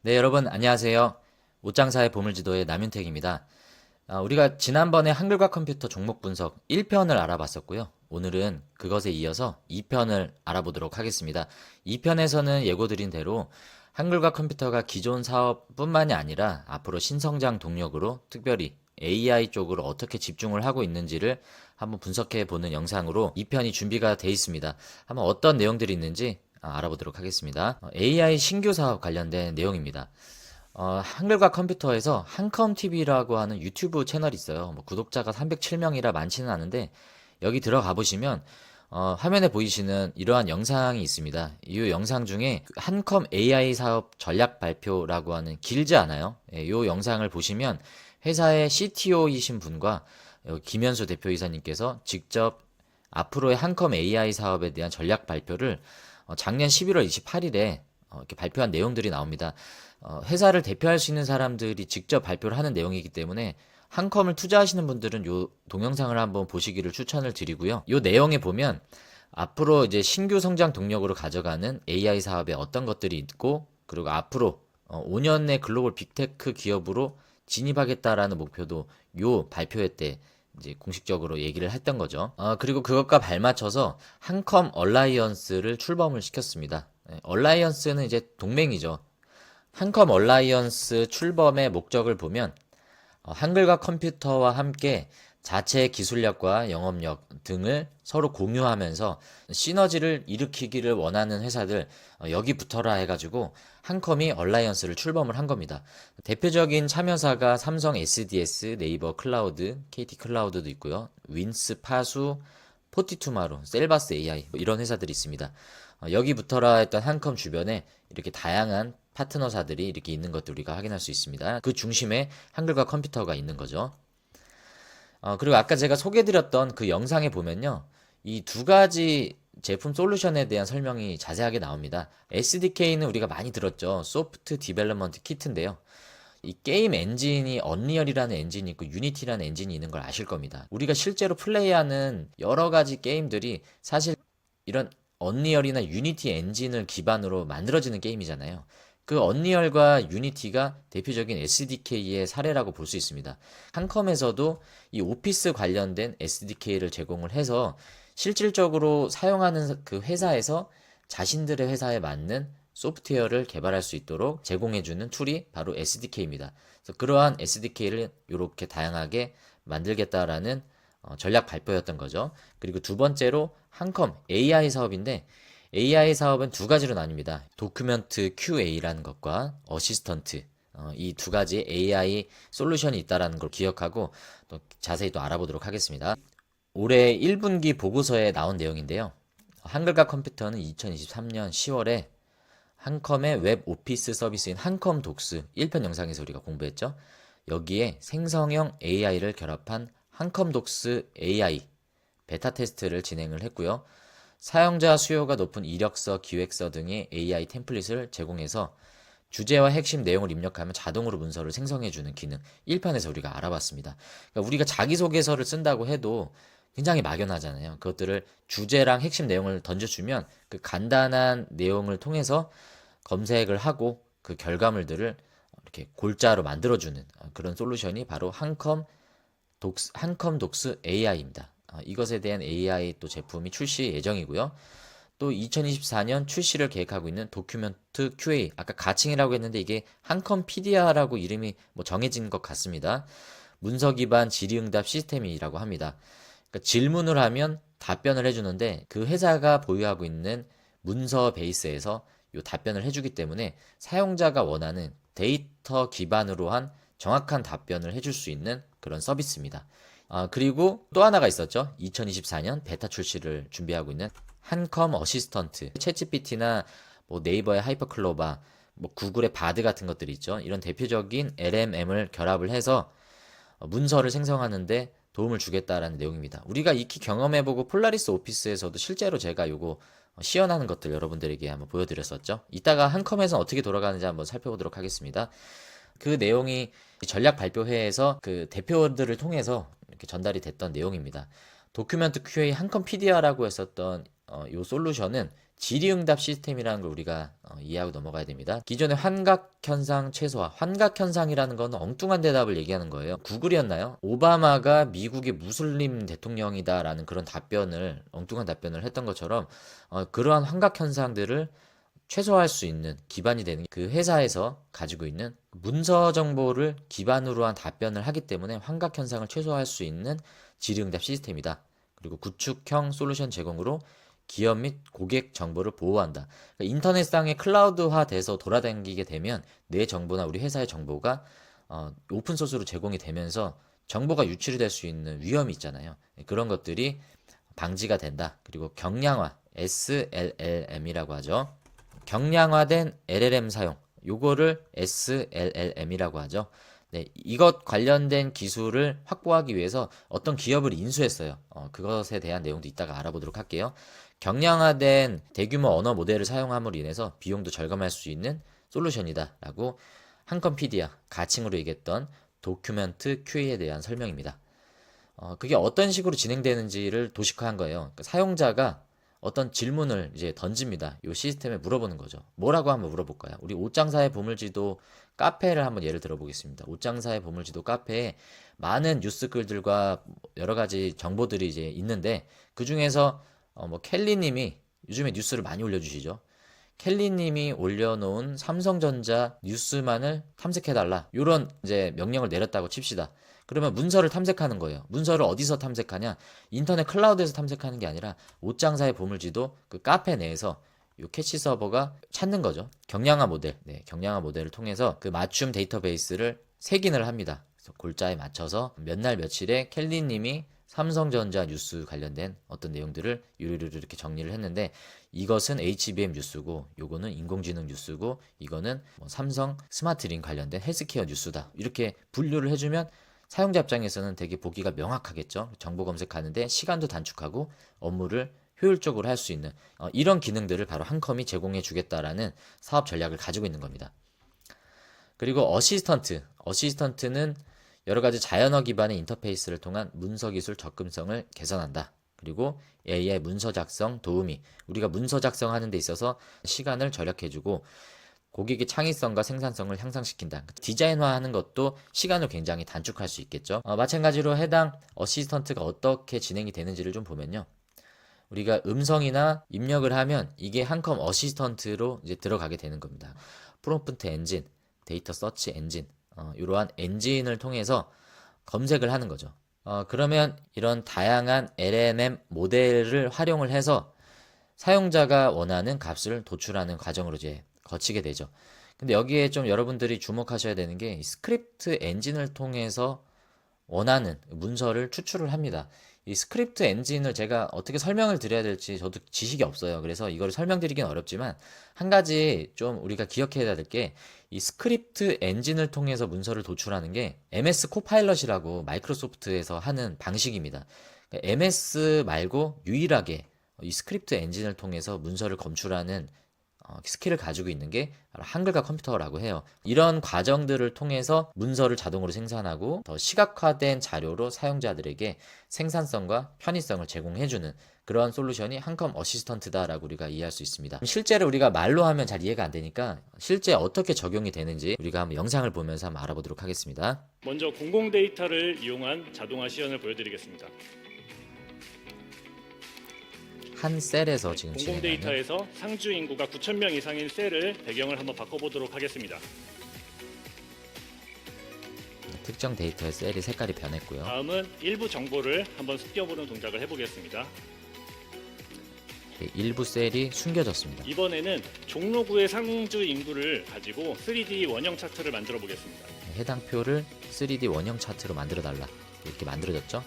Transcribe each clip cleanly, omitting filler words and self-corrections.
네, 여러분 안녕하세요. 옷장사의 보물지도의 남윤택입니다. 우리가 지난번에 한글과 컴퓨터 종목 분석 1편을 알아봤었고요. 오늘은 그것에 이어서 2편을 알아보도록 하겠습니다. 2편에서는 예고드린 대로 한글과 컴퓨터가 기존 사업뿐만이 아니라 앞으로 신성장 동력으로 특별히 AI 쪽으로 어떻게 집중을 하고 있는지를 한번 분석해 보는 영상으로 2편이 준비가 돼 있습니다. 한번 어떤 내용들이 있는지 알아보도록 하겠습니다. AI 신규 사업 관련된 내용입니다. 한글과 컴퓨터에서 한컴TV라고 하는 유튜브 채널이 있어요. 뭐 구독자가 307명이라 많지는 않은데 여기 들어가 보시면 화면에 보이시는 이러한 영상이 있습니다. 이 영상 중에 한컴 AI 사업 전략 발표라고 하는 길지 않아요. 이 영상을 보시면 회사의 CTO이신 분과 김현수 대표이사님께서 직접 앞으로의 한컴 AI 사업에 대한 전략 발표를 작년 11월 28일에 이렇게 발표한 내용들이 나옵니다. 회사를 대표할 수 있는 사람들이 직접 발표를 하는 내용이기 때문에 한컴을 투자하시는 분들은 요 동영상을 한번 보시기를 추천을 드리고요. 요 내용에 보면 앞으로 이제 신규 성장 동력으로 가져가는 AI 사업에 어떤 것들이 있고, 그리고 앞으로 5년 내 글로벌 빅테크 기업으로 진입하겠다라는 목표도 요 발표회 때 이제 공식적으로 얘기를 했던 거죠. 그리고 그것과 발맞춰서 한컴 얼라이언스를 출범을 시켰습니다. 얼라이언스는 이제 동맹이죠. 한컴 얼라이언스 출범의 목적을 보면 한글과 컴퓨터와 함께 자체 기술력과 영업력 등을 서로 공유하면서 시너지를 일으키기를 원하는 회사들 여기 붙어라 해가지고 한컴이 얼라이언스를 출범을 한 겁니다. 대표적인 참여사가 삼성 SDS, 네이버 클라우드, KT 클라우드도 있고요. 윈스 파수, 포티투마로, 셀바스 AI 이런 회사들이 있습니다. 여기 붙어라 했던 한컴 주변에 이렇게 다양한 파트너사들이 이렇게 있는 것들 우리가 확인할 수 있습니다. 그 중심에 한글과 컴퓨터가 있는 거죠. 그리고 아까 제가 소개해드렸던 그 영상에 보면요. 이 두 가지 제품 솔루션에 대한 설명이 자세하게 나옵니다. SDK는 우리가 많이 들었죠. 소프트 디벨롭먼트 키트인데요. 이 게임 엔진이 언리얼이라는 엔진이 있고 유니티라는 엔진이 있는 걸 아실 겁니다. 우리가 실제로 플레이하는 여러 가지 게임들이 사실 이런 언리얼이나 유니티 엔진을 기반으로 만들어지는 게임이잖아요. 그 언리얼과 유니티가 대표적인 SDK의 사례라고 볼 수 있습니다. 한컴에서도 이 오피스 관련된 SDK를 제공을 해서 실질적으로 사용하는 그 회사에서 자신들의 회사에 맞는 소프트웨어를 개발할 수 있도록 제공해주는 툴이 바로 SDK입니다. 그래서 그러한 SDK를 이렇게 다양하게 만들겠다라는 전략 발표였던 거죠. 그리고 두 번째로 한컴 AI 사업인데 AI 사업은 두 가지로 나뉩니다. 도큐멘트 QA라는 것과 어시스턴트 이 두 가지 AI 솔루션이 있다는 걸 기억하고 또 자세히 또 알아보도록 하겠습니다. 올해 1분기 보고서에 나온 내용인데요. 한글과 컴퓨터는 2023년 10월에 한컴의 웹 오피스 서비스인 한컴 독스 1편 영상에서 우리가 공부했죠. 여기에 생성형 AI를 결합한 한컴 독스 AI 베타 테스트를 진행을 했고요. 사용자 수요가 높은 이력서, 기획서 등의 AI 템플릿을 제공해서 주제와 핵심 내용을 입력하면 자동으로 문서를 생성해주는 기능 1편에서 우리가 알아봤습니다. 그러니까 우리가 자기소개서를 쓴다고 해도 굉장히 막연하잖아요. 그것들을 주제랑 핵심 내용을 던져주면 그 간단한 내용을 통해서 검색을 하고 그 결과물들을 이렇게 골자로 만들어주는 그런 솔루션이 바로 한컴 독스 AI입니다. 이것에 대한 AI 또 제품이 출시 예정이고요. 또 2024년 출시를 계획하고 있는 도큐멘트 QA, 아까 가칭이라고 했는데 이게 한컴피디아라고 이름이 뭐 정해진 것 같습니다. 문서 기반 질의응답 시스템이라고 합니다. 그러니까 질문을 하면 답변을 해주는데 그 회사가 보유하고 있는 문서 베이스에서 이 답변을 해주기 때문에 사용자가 원하는 데이터 기반으로 한 정확한 답변을 해줄 수 있는 그런 서비스입니다. 그리고 또 하나가 있었죠. 2024년 베타 출시를 준비하고 있는 한컴 어시스턴트, 챗GPT나 뭐 네이버의 하이퍼클로바, 뭐 구글의 바드 같은 것들이 있죠. 이런 대표적인 LMM을 결합을 해서 문서를 생성하는데 도움을 주겠다라는 내용입니다. 우리가 익히 경험해보고 폴라리스 오피스에서도 실제로 제가 요거 시연하는 것들 여러분들에게 한번 보여드렸었죠. 이따가 한컴에서 어떻게 돌아가는지 한번 살펴보도록 하겠습니다. 그 내용이 전략 발표회에서 그 대표들을 통해서 이렇게 전달이 됐던 내용입니다. 도큐멘트 QA 한컴피디아라고 했었던 이 솔루션은 질의응답 시스템이라는 걸 우리가 이해하고 넘어가야 됩니다. 기존의 환각현상 최소화, 환각현상이라는 건 엉뚱한 대답을 얘기하는 거예요. 구글이었나요? 오바마가 미국의 무슬림 대통령이다라는 그런 답변을, 엉뚱한 답변을 했던 것처럼 그러한 환각현상들을 최소화할 수 있는 기반이 되는 그 회사에서 가지고 있는 문서 정보를 기반으로 한 답변을 하기 때문에 환각현상을 최소화할 수 있는 질의응답 시스템이다. 그리고 구축형 솔루션 제공으로 기업 및 고객 정보를 보호한다. 그러니까 인터넷상에 클라우드화 돼서 돌아다니게 되면 내 정보나 우리 회사의 정보가 오픈소스로 제공이 되면서 정보가 유출이 될 수 있는 위험이 있잖아요. 그런 것들이 방지가 된다. 그리고 경량화, SLLM이라고 하죠. 경량화된 LLM 사용, 요거를 SLLM이라고 하죠. 네, 이것 관련된 기술을 확보하기 위해서 어떤 기업을 인수했어요. 그것에 대한 내용도 이따가 알아보도록 할게요. 경량화된 대규모 언어 모델을 사용함으로 인해서 비용도 절감할 수 있는 솔루션이다 라고 한컴피디아 가칭으로 얘기했던 도큐멘트 QA에 대한 설명입니다. 그게 어떤 식으로 진행되는지를 도식화한 거예요. 그러니까 사용자가 어떤 질문을 이제 던집니다. 이 시스템에 물어보는 거죠. 뭐라고 한번 물어볼까요? 우리 옷장사의 보물지도 카페를 한번 예를 들어 보겠습니다. 옷장사의 보물지도 카페에 많은 뉴스 글들과 여러 가지 정보들이 이제 있는데 그 중에서 뭐 켈리님이 요즘에 뉴스를 많이 올려주시죠. 켈리님이 올려놓은 삼성전자 뉴스만을 탐색해달라. 이런 이제 명령을 내렸다고 칩시다. 그러면 문서를 탐색하는 거예요. 문서를 어디서 탐색하냐? 인터넷 클라우드에서 탐색하는 게 아니라 옷장사의 보물지도 그 카페 내에서 요 캐치 서버가 찾는 거죠. 경량화 모델, 네, 경량화 모델을 통해서 그 맞춤 데이터베이스를 색인을 합니다. 그래서 골자에 맞춰서 몇 날 며칠에 켈리님이 삼성전자 뉴스 관련된 어떤 내용들을 유르르 이렇게 정리를 했는데 이것은 HBM 뉴스고 요거는 인공지능 뉴스고 이거는 뭐 삼성 스마트링 관련된 헬스케어 뉴스다. 이렇게 분류를 해주면 사용자 입장에서는 되게 보기가 명확하겠죠. 정보 검색하는데 시간도 단축하고 업무를 효율적으로 할 수 있는 이런 기능들을 바로 한컴이 제공해 주겠다라는 사업 전략을 가지고 있는 겁니다. 그리고 어시스턴트는 여러 가지 자연어 기반의 인터페이스를 통한 문서 기술 접근성을 개선한다. 그리고 AI 문서 작성 도우미, 우리가 문서 작성하는 데 있어서 시간을 절약해주고 고객의 창의성과 생산성을 향상시킨다. 디자인화하는 것도 시간을 굉장히 단축할 수 있겠죠. 마찬가지로 해당 어시스턴트가 어떻게 진행이 되는지를 좀 보면요. 우리가 음성이나 입력을 하면 이게 한컴 어시스턴트로 이제 들어가게 되는 겁니다. 프롬프트 엔진, 데이터 서치 엔진, 이러한 엔진을 통해서 검색을 하는 거죠. 그러면 이런 다양한 LLM 모델을 활용을 해서 사용자가 원하는 값을 도출하는 과정으로 이제 거치게 되죠. 근데 여기에 좀 여러분들이 주목하셔야 되는 게 스크립트 엔진을 통해서 원하는 문서를 추출을 합니다. 이 스크립트 엔진을 제가 어떻게 설명을 드려야 될지 저도 지식이 없어요. 그래서 이걸 설명드리긴 어렵지만 한 가지 좀 우리가 기억해야 될 게 이 스크립트 엔진을 통해서 문서를 도출하는 게 MS 코파일럿이라고 마이크로소프트에서 하는 방식입니다. MS 말고 유일하게 이 스크립트 엔진을 통해서 문서를 검출하는 스킬을 가지고 있는 게 바로 한글과 컴퓨터라고 해요. 이런 과정들을 통해서 문서를 자동으로 생산하고 더 시각화된 자료로 사용자들에게 생산성과 편의성을 제공해주는 그런 솔루션이 한컴 어시스턴트다라고 우리가 이해할 수 있습니다. 실제로 우리가 말로 하면 잘 이해가 안 되니까 실제 어떻게 적용이 되는지 우리가 한번 영상을 보면서 한번 알아보도록 하겠습니다. 먼저 공공 데이터를 이용한 자동화 시연을 보여드리겠습니다. 한 셀에서 지금 공공 진행하는 데이터에서 상주 인구가 9,000명 이상인 셀을 배경을 한번 바꿔보도록 하겠습니다. 특정 데이터의 셀이 색깔이 변했고요. 다음은 일부 정보를 한번 숨겨보는 동작을 해보겠습니다. 일부 셀이 숨겨졌습니다. 이번에는 종로구의 상주 인구를 가지고 3D 원형 차트를 만들어 보겠습니다. 해당 표를 3D 원형 차트로 만들어 달라. 이렇게 만들어졌죠?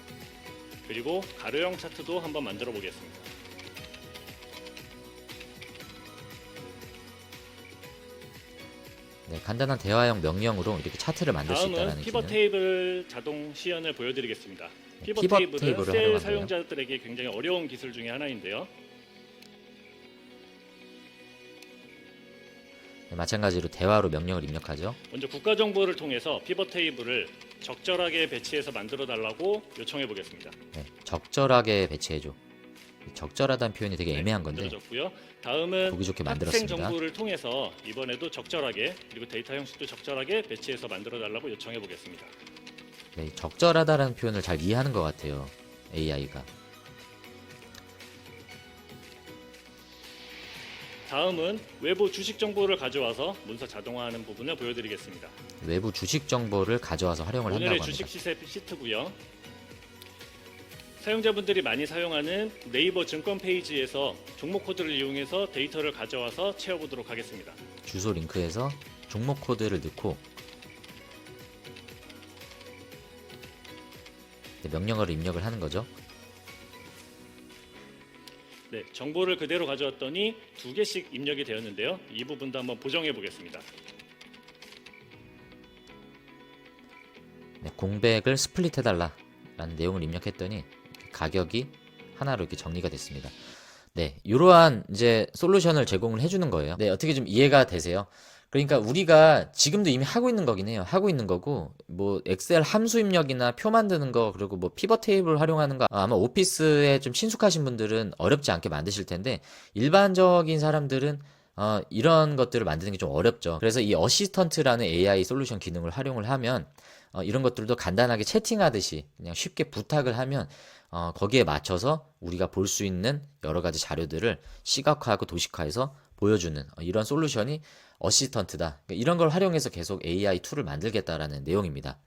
그리고 가로형 차트도 한번 만들어 보겠습니다. 네, 간단한 대화형 명령으로 이렇게 차트를 만들 수 있다는 다음은 기능. 피벗 테이블 자동 시연을 보여드리겠습니다. 피벗 피벗 테이블은 테이블을 셀 활용한 사용자들에게 굉장히 어려운 기술 중에 하나인데요. 네, 마찬가지로 대화로 명령을 입력하죠. 먼저 국가 정보를 통해서 피벗 테이블을 적절하게 배치해서 만들어 달라고 요청해 보겠습니다. 네, 적절하게 배치해줘. 적절하다는 표현이 되게 애매한 건데 만들어졌고요. 다음은 보기 좋게 학생 만들었습니다. 정보를 통해서 이번에도 적절하게 그리고 데이터 형식도 적절하게 배치해서 만들어 달라고 요청해 보겠습니다. 네, 적절하다라는 표현을 잘 이해하는 것 같아요. AI가. 다음은 외부 주식 정보를 가져와서 문서 자동화하는 부분을 보여드리겠습니다. 외부 주식 정보를 가져와서 활용을 오늘의 한다고 합니다. 주식 시트고요. 사용자분들이 많이 사용하는 네이버 증권 페이지에서 종목 코드를 이용해서 데이터를 가져와서 채워보도록 하겠습니다. 주소 링크에서 종목 코드를 넣고 명령어를 입력을 하는 거죠. 네, 정보를 그대로 가져왔더니 2개씩 입력이 되었는데요. 이 부분도 한번 보정해 보겠습니다. 네, 공백을 스플릿 해달라 라는 내용을 입력했더니 가격이 하나로 이렇게 정리가 됐습니다. 네, 이러한 이제 솔루션을 제공을 해주는 거예요. 네, 어떻게 좀 이해가 되세요? 그러니까 우리가 지금도 이미 하고 있는 거긴 해요. 하고 있는 거고 뭐 엑셀 함수 입력이나 표 만드는 거 그리고 뭐 피벗 테이블 활용하는 거 아마 오피스에 좀 친숙하신 분들은 어렵지 않게 만드실 텐데 일반적인 사람들은 이런 것들을 만드는 게 좀 어렵죠. 그래서 이 어시스턴트라는 AI 솔루션 기능을 활용을 하면 이런 것들도 간단하게 채팅하듯이 그냥 쉽게 부탁을 하면 거기에 맞춰서 우리가 볼 수 있는 여러 가지 자료들을 시각화하고 도식화해서 보여주는 이런 솔루션이 어시스턴트다. 그러니까 이런 걸 활용해서 계속 AI 툴을 만들겠다라는 내용입니다.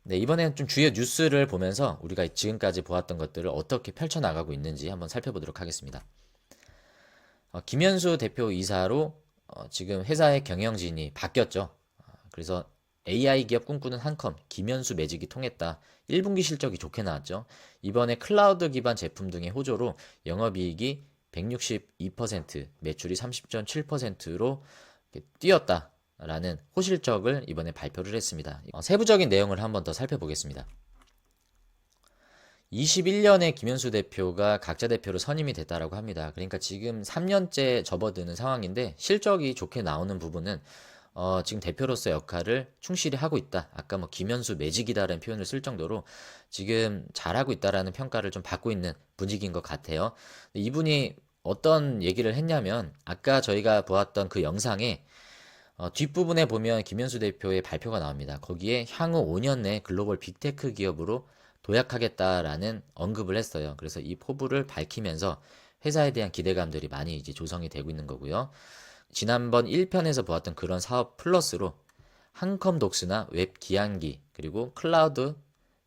네, 이번에는 좀 주요 뉴스를 보면서 우리가 지금까지 보았던 것들을 어떻게 펼쳐나가고 있는지 한번 살펴보도록 하겠습니다. 김현수 대표 이사로 지금 회사의 경영진이 바뀌었죠. 그래서 AI 기업 꿈꾸는 한컴, 김현수 매직이 통했다. 1분기 실적이 좋게 나왔죠. 이번에 클라우드 기반 제품 등의 호조로 영업이익이 162%, 매출이 30.7%로 뛰었다라는 호실적을 이번에 발표를 했습니다. 세부적인 내용을 한번 더 살펴보겠습니다. 21년에 김현수 대표가 각자 대표로 선임이 됐다라고 합니다. 그러니까 지금 3년째 접어드는 상황인데 실적이 좋게 나오는 부분은 지금 대표로서 역할을 충실히 하고 있다. 아까 뭐 김현수 매직이다라는 표현을 쓸 정도로 지금 잘하고 있다라는 평가를 좀 받고 있는 분위기인 것 같아요. 이분이 어떤 얘기를 했냐면 아까 저희가 보았던 그 영상에 뒷부분에 보면 김현수 대표의 발표가 나옵니다. 거기에 향후 5년 내 글로벌 빅테크 기업으로 도약하겠다라는 언급을 했어요. 그래서 이 포부를 밝히면서 회사에 대한 기대감들이 많이 이제 조성이 되고 있는 거고요. 지난번 1편에서 보았던 그런 사업 플러스로 한컴 독스나 웹 기한기 그리고 클라우드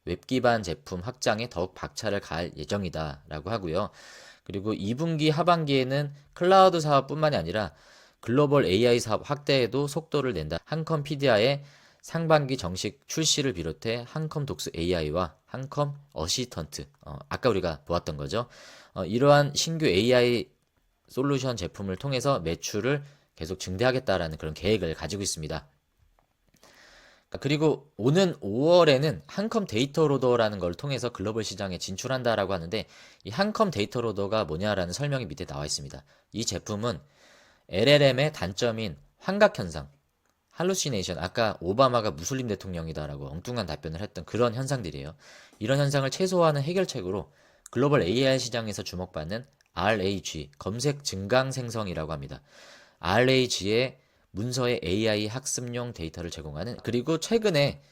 웹 기반 제품 확장에 더욱 박차를 가할 예정이다라고 하고요. 그리고 2분기 하반기에는 클라우드 사업뿐만이 아니라 글로벌 AI 사업 확대에도 속도를 낸다. 한컴 PDI의 상반기 정식 출시를 비롯해 한컴 독스 AI와 한컴 어시스턴트 아까 우리가 보았던 거죠. 이러한 신규 AI 솔루션 제품을 통해서 매출을 계속 증대하겠다라는 그런 계획을 가지고 있습니다. 그리고 오는 5월에는 한컴 데이터 로더라는 걸 통해서 글로벌 시장에 진출한다라고 하는데 이 한컴 데이터 로더가 뭐냐라는 설명이 밑에 나와 있습니다. 이 제품은 LLM의 단점인 환각현상, 할루시네이션, 아까 오바마가 무슬림 대통령이다라고 엉뚱한 답변을 했던 그런 현상들이에요. 이런 현상을 최소화하는 해결책으로 글로벌 AI 시장에서 주목받는 RAG, 검색 증강 생성이라고 합니다. RAG의 문서의 AI 학습용 데이터를 제공하는 그리고 최근에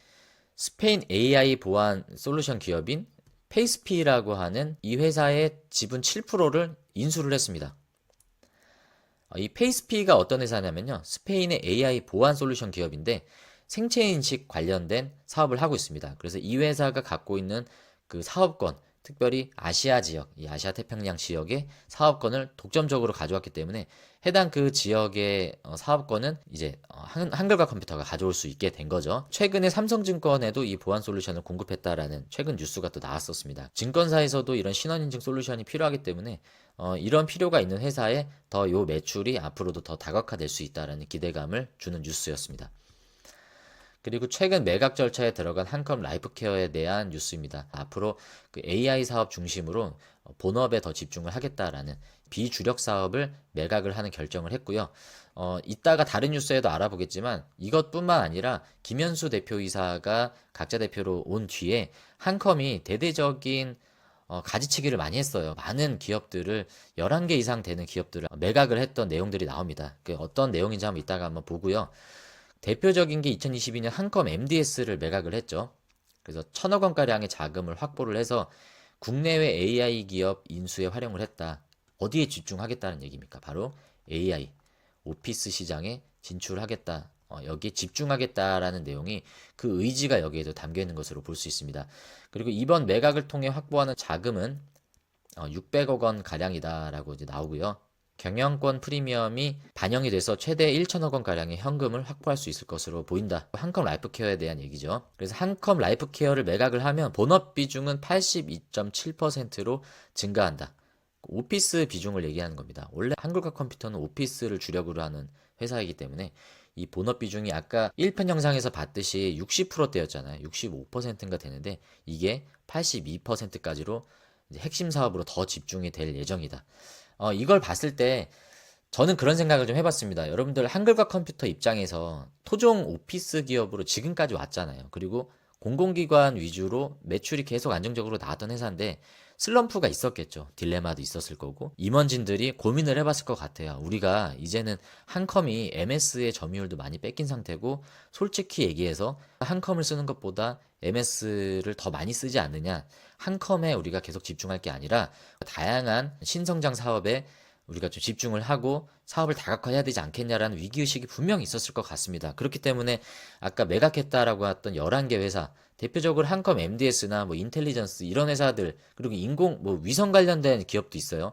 스페인 AI 보안 솔루션 기업인 페이스피라고 하는 이 회사의 지분 7%를 인수를 했습니다. 이 페이스피가 어떤 회사냐면요. 스페인의 AI 보안 솔루션 기업인데 생체인식 관련된 사업을 하고 있습니다. 그래서 이 회사가 갖고 있는 그 사업권, 특별히 아시아 지역, 이 아시아 태평양 지역의 사업권을 독점적으로 가져왔기 때문에 해당 그 지역의 사업권은 이제 한글과 컴퓨터가 가져올 수 있게 된 거죠. 최근에 삼성증권에도 이 보안 솔루션을 공급했다라는 최근 뉴스가 또 나왔었습니다. 증권사에서도 이런 신원인증 솔루션이 필요하기 때문에 이런 필요가 있는 회사에 더 요 매출이 앞으로도 더 다각화될 수 있다라는 기대감을 주는 뉴스였습니다. 그리고 최근 매각 절차에 들어간 한컴 라이프케어에 대한 뉴스입니다. 앞으로 그 AI 사업 중심으로 본업에 더 집중을 하겠다라는 비주력 사업을 매각을 하는 결정을 했고요. 이따가 다른 뉴스에도 알아보겠지만 이것뿐만 아니라 김현수 대표이사가 각자 대표로 온 뒤에 한컴이 대대적인 가지치기를 많이 했어요. 많은 기업들을 11개 이상 되는 기업들을 매각을 했던 내용들이 나옵니다. 그 어떤 내용인지 한번 이따가 한번 보고요. 대표적인 게 2022년 한컴 MDS를 매각을 했죠. 그래서 1,000억 원가량의 자금을 확보를 해서 국내외 AI 기업 인수에 활용을 했다. 어디에 집중하겠다는 얘기입니까? 바로 AI, 오피스 시장에 진출하겠다. 여기에 집중하겠다라는 내용이 그 의지가 여기에도 담겨 있는 것으로 볼 수 있습니다. 그리고 이번 매각을 통해 확보하는 자금은 600억 원 가량이다라고 이제 나오고요. 경영권 프리미엄이 반영이 돼서 최대 1천억 원 가량의 현금을 확보할 수 있을 것으로 보인다. 한컴 라이프케어에 대한 얘기죠. 그래서 한컴 라이프케어를 매각을 하면 본업 비중은 82.7%로 증가한다. 오피스 비중을 얘기하는 겁니다. 원래 한글과 컴퓨터는 오피스를 주력으로 하는 회사이기 때문에 이 본업 비중이 아까 1편 영상에서 봤듯이 60%대였잖아요. 65%인가 되는데 이게 82%까지로 핵심 사업으로 더 집중이 될 예정이다. 이걸 봤을 때 저는 그런 생각을 좀 해봤습니다. 여러분들 한글과 컴퓨터 입장에서 토종 오피스 기업으로 지금까지 왔잖아요. 그리고 공공기관 위주로 매출이 계속 안정적으로 나왔던 회사인데 슬럼프가 있었겠죠. 딜레마도 있었을 거고 임원진들이 고민을 해봤을 것 같아요. 우리가 이제는 한컴이 MS의 점유율도 많이 뺏긴 상태고 솔직히 얘기해서 한컴을 쓰는 것보다 MS를 더 많이 쓰지 않느냐. 한컴에 우리가 계속 집중할 게 아니라 다양한 신성장 사업에 우리가 좀 집중을 하고 사업을 다각화해야 되지 않겠냐라는 위기의식이 분명히 있었을 것 같습니다. 그렇기 때문에 아까 매각했다라고 했던 11개 회사, 대표적으로 한컴 MDS나 뭐 인텔리전스 이런 회사들, 그리고 인공 뭐 위성 관련된 기업도 있어요.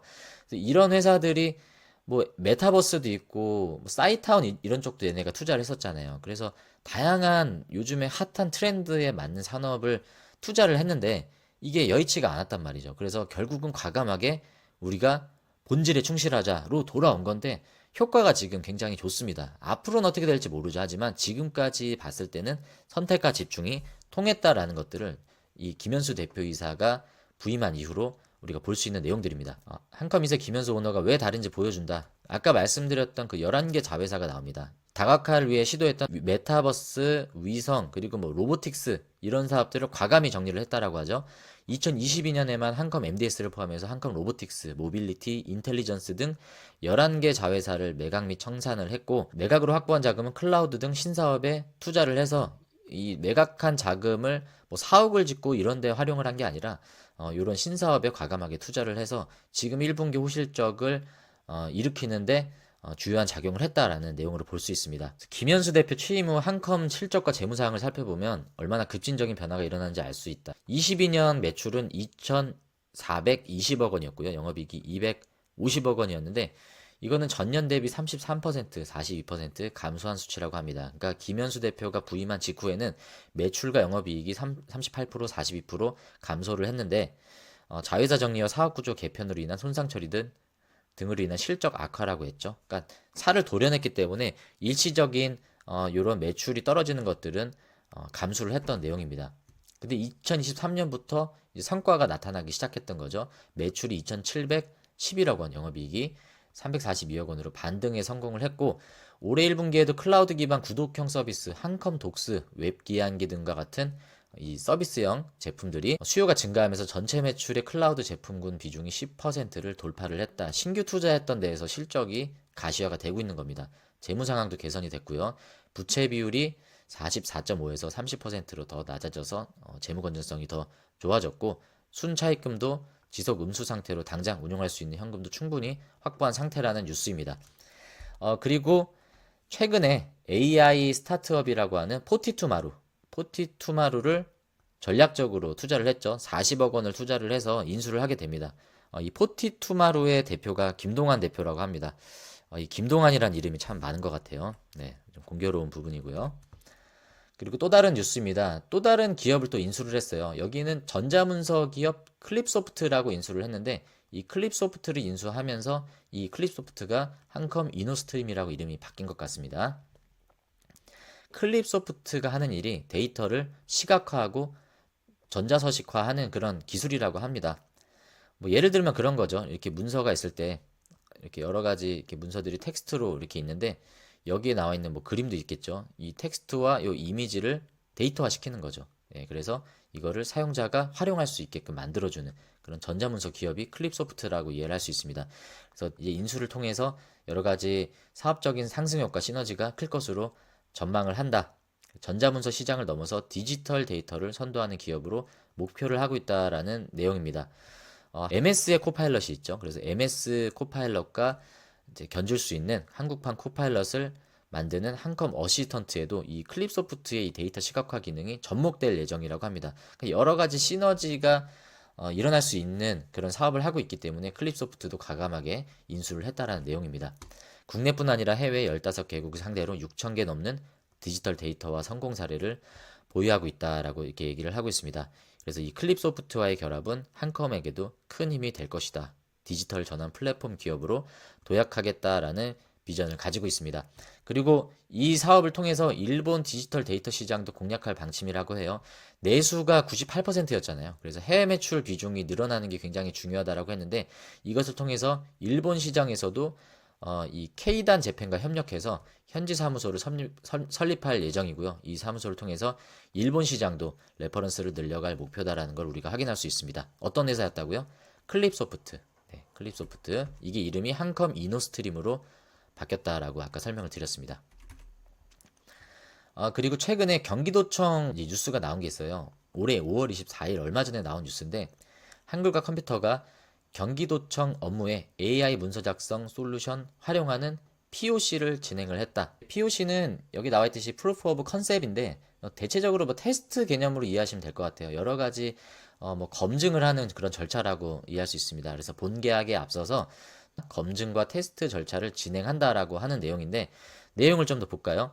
이런 회사들이 뭐 메타버스도 있고 뭐 사이타운 이런 쪽도 얘네가 투자를 했었잖아요. 그래서 다양한 요즘에 핫한 트렌드에 맞는 산업을 투자를 했는데 이게 여의치가 않았단 말이죠. 그래서 결국은 과감하게 우리가 본질에 충실하자로 돌아온 건데 효과가 지금 굉장히 좋습니다. 앞으로는 어떻게 될지 모르죠. 하지만 지금까지 봤을 때는 선택과 집중이 통했다라는 것들을 이 김현수 대표이사가 부임한 이후로 우리가 볼 수 있는 내용들입니다. 한컴이세 김현수 오너가 왜 다른지 보여준다. 아까 말씀드렸던 그 11개 자회사가 나옵니다. 다각화를 위해 시도했던 메타버스, 위성, 그리고 뭐 로보틱스 이런 사업들을 과감히 정리를 했다라고 하죠. 2022년에만 한컴 MDS를 포함해서 한컴 로보틱스, 모빌리티, 인텔리전스 등 11개 자회사를 매각 및 청산을 했고 매각으로 확보한 자금은 클라우드 등 신사업에 투자를 해서 이 매각한 자금을 뭐 사옥을 짓고 이런 데 활용을 한 게 아니라 이런 신사업에 과감하게 투자를 해서 지금 1분기 호실적을 일으키는데 주요한 작용을 했다라는 내용으로 볼 수 있습니다. 김현수 대표 취임 후 한컴 실적과 재무사항을 살펴보면 얼마나 급진적인 변화가 일어나는지 알 수 있다. 22년 매출은 2,420억 원이었고요. 영업이익이 250억 원이었는데 이거는 전년 대비 33%, 42% 감소한 수치라고 합니다. 그러니까 김현수 대표가 부임한 직후에는 매출과 영업이익이 38%, 42% 감소를 했는데 자회사 정리와 사업구조 개편으로 인한 손상 처리 등으로 인한 실적 악화라고 했죠. 그러니까 살을 도려냈기 때문에 일시적인 이런 매출이 떨어지는 것들은 감수를 했던 내용입니다. 근데 2023년부터 성과가 나타나기 시작했던 거죠. 매출이 2,711억 원, 영업이익이 342억 원으로 반등에 성공을 했고 올해 1분기에도 클라우드 기반 구독형 서비스 한컴 독스, 웹기한기 등과 같은 이 서비스형 제품들이 수요가 증가하면서 전체 매출의 클라우드 제품군 비중이 10%를 돌파를 했다. 신규 투자했던 데에서 실적이 가시화가 되고 있는 겁니다. 재무 상황도 개선이 됐고요. 부채 비율이 44.5에서 30%로 더 낮아져서 재무 건전성이 더 좋아졌고 순차입금도 지속 음수 상태로 당장 운용할 수 있는 현금도 충분히 확보한 상태라는 뉴스입니다. 그리고 최근에 AI 스타트업이라고 하는 포티투마루를 전략적으로 투자를 했죠. 40억 원을 투자를 해서 인수를 하게 됩니다. 이 포티투마루의 대표가 김동환 대표라고 합니다. 이 김동환이란 이름이 참 많은 것 같아요. 네, 좀 공교로운 부분이고요. 그리고 또 다른 뉴스입니다. 또 다른 기업을 또 인수를 했어요. 여기는 전자문서 기업 클립소프트라고 인수를 했는데 이 클립소프트를 인수하면서 이 클립소프트가 한컴 이노스트림이라고 이름이 바뀐 것 같습니다. 클립소프트가 하는 일이 데이터를 시각화하고 전자서식화하는 그런 기술이라고 합니다. 뭐 예를 들면 그런 거죠. 이렇게 문서가 있을 때 이렇게 여러 가지 이렇게 문서들이 텍스트로 이렇게 있는데 여기에 나와 있는 뭐 그림도 있겠죠. 이 텍스트와 이 이미지를 데이터화 시키는 거죠. 예, 그래서 이거를 사용자가 활용할 수 있게끔 만들어주는 그런 전자문서 기업이 클립소프트라고 이해를 할 수 있습니다. 그래서 이제 인수를 통해서 여러 가지 사업적인 상승 효과 시너지가 클 것으로 전망을 한다. 전자문서 시장을 넘어서 디지털 데이터를 선도하는 기업으로 목표를 하고 있다라는 내용입니다. MS의 코파일럿이 있죠. 그래서 MS 코파일럿과 이제 견줄 수 있는 한국판 코파일럿을 만드는 한컴 어시스턴트에도 이 클립소프트의 이 데이터 시각화 기능이 접목될 예정이라고 합니다. 그러니까 여러 가지 시너지가 일어날 수 있는 그런 사업을 하고 있기 때문에 클립소프트도 과감하게 인수를 했다라는 내용입니다. 국내뿐 아니라 해외 15개국을 상대로 6,000개 넘는 디지털 데이터와 성공 사례를 보유하고 있다라고 이렇게 얘기를 하고 있습니다. 그래서 이 클립소프트와의 결합은 한컴에게도 큰 힘이 될 것이다. 디지털 전환 플랫폼 기업으로 도약하겠다라는 비전을 가지고 있습니다. 그리고 이 사업을 통해서 일본 디지털 데이터 시장도 공략할 방침이라고 해요. 내수가 98%였잖아요. 그래서 해외 매출 비중이 늘어나는 게 굉장히 중요하다라고 했는데 이것을 통해서 일본 시장에서도 이 K단 재팬과 협력해서 현지 사무소를 설립할 예정이고요. 이 사무소를 통해서 일본 시장도 레퍼런스를 늘려갈 목표다라는 걸 우리가 확인할 수 있습니다. 어떤 회사였다고요? 클립소프트. 네, 클립소프트. 이게 이름이 한컴 이노스트림으로 바뀌었다라고 아까 설명을 드렸습니다. 그리고 최근에 경기도청 뉴스가 나온 게 있어요. 올해 5월 24일 얼마 전에 나온 뉴스인데 한글과 컴퓨터가 경기도청 업무에 AI 문서 작성 솔루션 활용하는 POC를 진행을 했다. POC는 여기 나와 있듯이 Proof of Concept인데 대체적으로 뭐 테스트 개념으로 이해하시면 될 것 같아요. 여러 가지 뭐 검증을 하는 그런 절차라고 이해할 수 있습니다. 그래서 본계약에 앞서서 검증과 테스트 절차를 진행한다라고 하는 내용인데 내용을 좀 더 볼까요?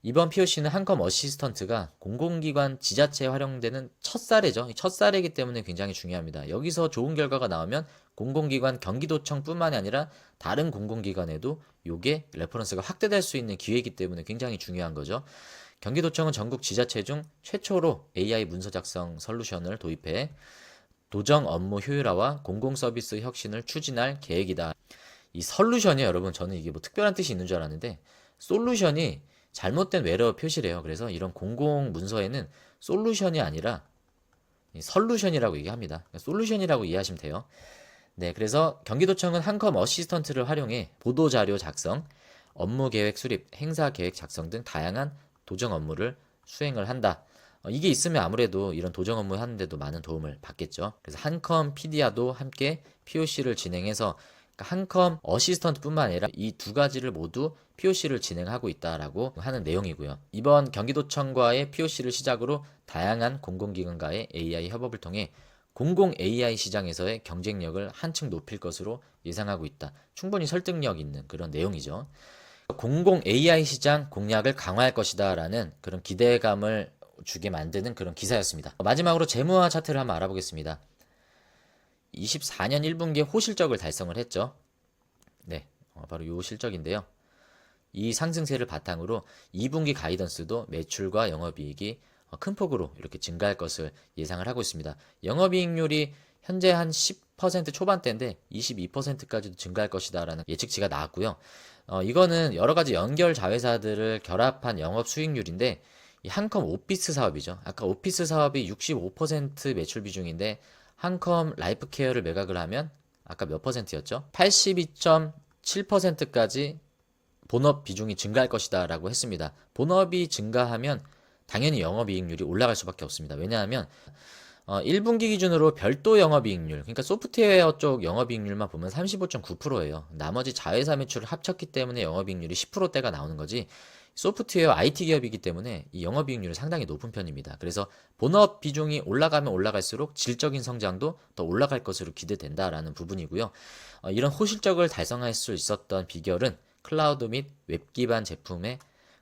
이번 POC는 한컴 어시스턴트가 공공기관 지자체에 활용되는 첫 사례죠. 첫 사례이기 때문에 굉장히 중요합니다. 여기서 좋은 결과가 나오면 공공기관 경기도청뿐만이 아니라 다른 공공기관에도 이게 레퍼런스가 확대될 수 있는 기회이기 때문에 굉장히 중요한 거죠. 경기도청은 전국 지자체 중 최초로 AI 문서 작성 솔루션을 도입해 도정 업무 효율화와 공공서비스 혁신을 추진할 계획이다. 이 솔루션이 여러분 저는 이게 뭐 특별한 뜻이 있는 줄 알았는데 솔루션이 잘못된 외러 표시래요. 그래서 이런 공공 문서에는 솔루션이 아니라 솔루션이라고 얘기합니다. 솔루션이라고 이해하시면 돼요. 네, 그래서 경기도청은 한컴 어시스턴트를 활용해 보도자료 작성, 업무 계획 수립, 행사 계획 작성 등 다양한 도정 업무를 수행을 한다. 이게 있으면 아무래도 이런 도정 업무 하는데도 많은 도움을 받겠죠. 그래서 한컴 PD와도 함께 POC를 진행해서 한컴 어시스턴트뿐만 아니라 이 두 가지를 모두 POC를 진행하고 있다라고 하는 내용이고요. 이번 경기도청과의 POC를 시작으로 다양한 공공기관과의 AI 협업을 통해 공공 AI 시장에서의 경쟁력을 한층 높일 것으로 예상하고 있다. 충분히 설득력 있는 그런 내용이죠. 공공 AI 시장 공략을 강화할 것이다 라는 그런 기대감을 주게 만드는 그런 기사였습니다. 마지막으로 재무와 차트를 한번 알아보겠습니다. 24년 1분기에 호실적을 달성을 했죠. 네, 바로 이 실적인데요. 이 상승세를 바탕으로 2분기 가이던스도 매출과 영업이익이 큰 폭으로 이렇게 증가할 것을 예상을 하고 있습니다. 영업이익률이 현재 한 10% 초반대인데 22%까지도 증가할 것이다라는 예측치가 나왔고요. 이거는 여러 가지 연결 자회사들을 결합한 영업 수익률인데 이 한컴 오피스 사업이죠. 아까 오피스 사업이 65% 매출 비중인데 한컴 라이프케어를 매각을 하면 아까 몇 퍼센트였죠? 82.7%까지 본업 비중이 증가할 것이다 라고 했습니다. 본업이 증가하면 당연히 영업이익률이 올라갈 수밖에 없습니다. 왜냐하면 1분기 기준으로 별도 영업이익률, 그러니까 소프트웨어 쪽 영업이익률만 보면 35.9%예요. 나머지 자회사 매출을 합쳤기 때문에 영업이익률이 10%대가 나오는 거지 소프트웨어 IT 기업이기 때문에 이 영업이익률이 상당히 높은 편입니다. 그래서 본업 비중이 올라가면 올라갈수록 질적인 성장도 더 올라갈 것으로 기대된다라는 부분이고요. 이런 호실적을 달성할 수 있었던 비결은 클라우드 및 웹 기반 제품의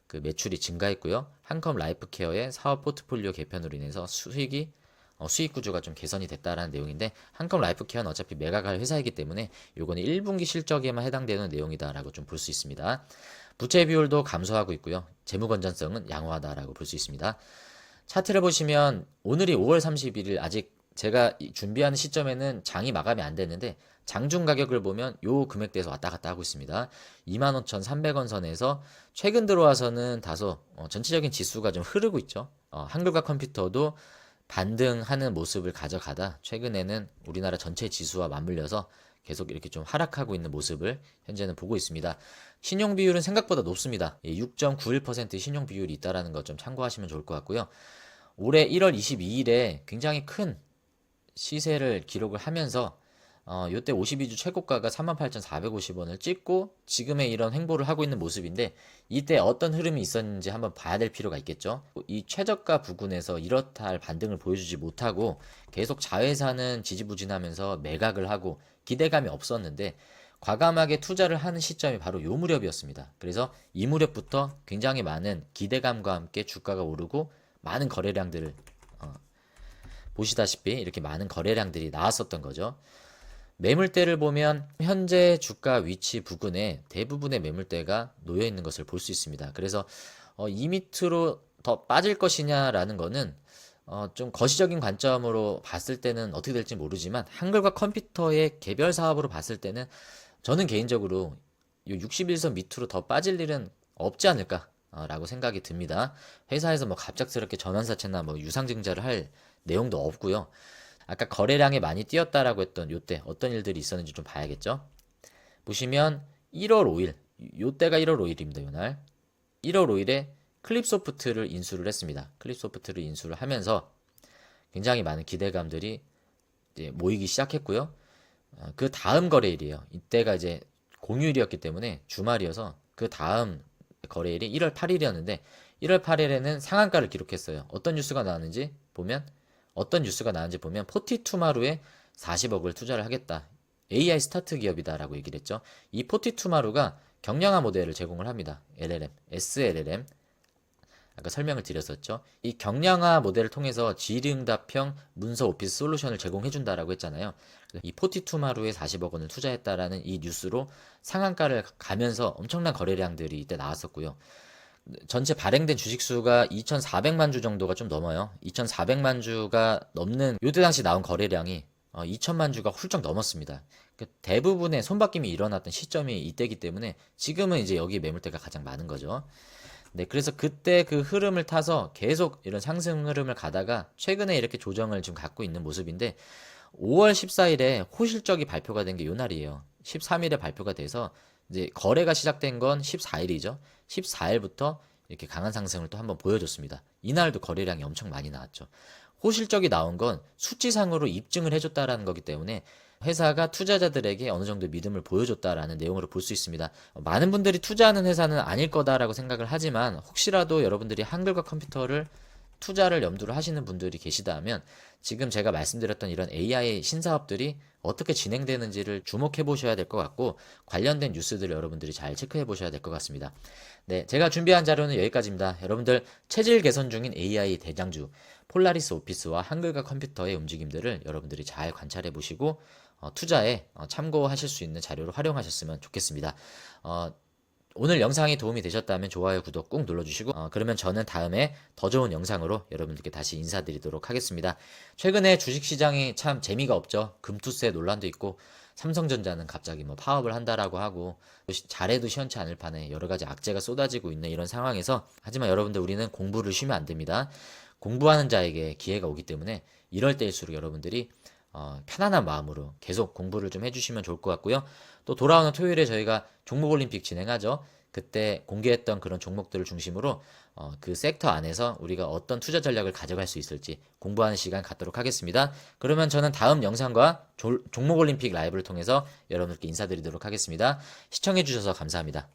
그 매출이 증가했고요. 한컴 라이프케어의 사업 포트폴리오 개편으로 인해서 수익 구조가 좀 개선이 됐다라는 내용인데 한컴 라이프케어는 어차피 매각할 회사이기 때문에 요거는 1분기 실적에만 해당되는 내용이다라고 좀 볼 수 있습니다. 부채 비율도 감소하고 있고요. 재무 건전성은 양호하다라고 볼 수 있습니다. 차트를 보시면 오늘이 5월 31일 아직 제가 준비하는 시점에는 장이 마감이 안 됐는데 장중 가격을 보면 요 금액대에서 왔다 갔다 하고 있습니다. 25,300원 선에서 최근 들어와서는 다소 전체적인 지수가 좀 흐르고 있죠. 한글과 컴퓨터도 반등하는 모습을 가져가다 최근에는 우리나라 전체 지수와 맞물려서 계속 이렇게 좀 하락하고 있는 모습을 현재는 보고 있습니다. 신용 비율은 생각보다 높습니다. 6.91% 신용 비율이 있다는 거 좀 참고하시면 좋을 것 같고요. 올해 1월 22일에 굉장히 큰 시세를 기록을 하면서 요때 52주 최고가가 38,450원을 찍고 지금의 이런 행보를 하고 있는 모습인데, 이때 어떤 흐름이 있었는지 한번 봐야 될 필요가 있겠죠. 이 최저가 부근에서 이렇다 할 반등을 보여주지 못하고 계속 자회사는 지지부진하면서 매각을 하고 기대감이 없었는데, 과감하게 투자를 하는 시점이 바로 요 무렵이었습니다. 그래서 이 무렵부터 굉장히 많은 기대감과 함께 주가가 오르고 많은 거래량들을 보시다시피 이렇게 많은 거래량들이 나왔었던 거죠. 매물대를 보면 현재 주가 위치 부근에 대부분의 매물대가 놓여 있는 것을 볼 수 있습니다. 그래서 이 밑으로 더 빠질 것이냐라는 거는 좀 거시적인 관점으로 봤을 때는 어떻게 될지 모르지만, 한글과 컴퓨터의 개별 사업으로 봤을 때는 저는 개인적으로 이 61선 밑으로 더 빠질 일은 없지 않을까라고 생각이 듭니다. 회사에서 뭐 갑작스럽게 전환사채나 뭐 유상증자를 할 내용도 없고요. 아까 거래량이 많이 뛰었다라고 했던 요때 어떤 일들이 있었는지 좀 봐야겠죠. 보시면 1월 5일, 요때가 1월 5일입니다. 요날 1월 5일에 클립소프트를 인수를 했습니다. 클립소프트를 인수를 하면서 굉장히 많은 기대감들이 이제 모이기 시작했고요. 그 다음 거래일이에요. 이때가 이제 공휴일이었기 때문에 주말이어서 그 다음 거래일이 1월 8일이었는데 1월 8일에는 상한가를 기록했어요. 어떤 뉴스가 나왔는지 보면 포티투마루에 40억을 투자를 하겠다. AI 스타트 기업이다라고 얘기를 했죠. 이 포티투마루가 경량화 모델을 제공을 합니다. LLM, SLLM. 아까 설명을 드렸었죠. 이 경량화 모델을 통해서 질의응답형 문서 오피스 솔루션을 제공해준다라고 했잖아요. 이 포티투마루에 40억 원을 투자했다라는 이 뉴스로 상한가를 가면서 엄청난 거래량들이 이때 나왔었고요. 전체 발행된 주식수가 2,400만 주 정도가 좀 넘어요. 2,400만 주가 넘는 요때 당시 나온 거래량이 2천만 주가 훌쩍 넘었습니다. 대부분의 손바뀜이 일어났던 시점이 이때이기 때문에 지금은 이제 여기 매물대가 가장 많은 거죠. 네, 그래서 그때 그 흐름을 타서 계속 이런 상승 흐름을 가다가 최근에 이렇게 조정을 지금 갖고 있는 모습인데, 5월 14일에 호실적이 발표가 된 게 요 날이에요. 13일에 발표가 돼서 이제 거래가 시작된 건 14일이죠. 14일부터 이렇게 강한 상승을 또 한번 보여줬습니다. 이날도 거래량이 엄청 많이 나왔죠. 호실적이 나온 건 수치상으로 입증을 해줬다라는 거기 때문에 회사가 투자자들에게 어느 정도 믿음을 보여줬다라는 내용으로 볼 수 있습니다. 많은 분들이 투자하는 회사는 아닐 거다라고 생각을 하지만, 혹시라도 여러분들이 한글과 컴퓨터를 투자를 염두를 하시는 분들이 계시다면 지금 제가 말씀드렸던 이런 AI 신사업들이 어떻게 진행되는지를 주목해 보셔야 될 것 같고, 관련된 뉴스들을 여러분들이 잘 체크해 보셔야 될 것 같습니다. 네, 제가 준비한 자료는 여기까지입니다. 여러분들 체질 개선 중인 AI 대장주 폴라리스 오피스와 한글과 컴퓨터의 움직임들을 여러분들이 잘 관찰해 보시고 투자에 참고하실 수 있는 자료로 활용하셨으면 좋겠습니다. 오늘 영상이 도움이 되셨다면 좋아요, 구독 꾹 눌러주시고 그러면 저는 다음에 더 좋은 영상으로 여러분들께 다시 인사드리도록 하겠습니다. 최근에 주식시장이 참 재미가 없죠. 금투세 논란도 있고, 삼성전자는 갑자기 뭐 파업을 한다라고 하고, 잘해도 시원치 않을 판에 여러 가지 악재가 쏟아지고 있는 이런 상황에서, 하지만 여러분들 우리는 공부를 쉬면 안 됩니다. 공부하는 자에게 기회가 오기 때문에 이럴 때일수록 여러분들이 편안한 마음으로 계속 공부를 좀 해주시면 좋을 것 같고요. 또 돌아오는 토요일에 저희가 종목올림픽 진행하죠. 그때 공개했던 그런 종목들을 중심으로 그 섹터 안에서 우리가 어떤 투자 전략을 가져갈 수 있을지 공부하는 시간 갖도록 하겠습니다. 그러면 저는 다음 영상과 종목올림픽 라이브를 통해서 여러분들께 인사드리도록 하겠습니다. 시청해주셔서 감사합니다.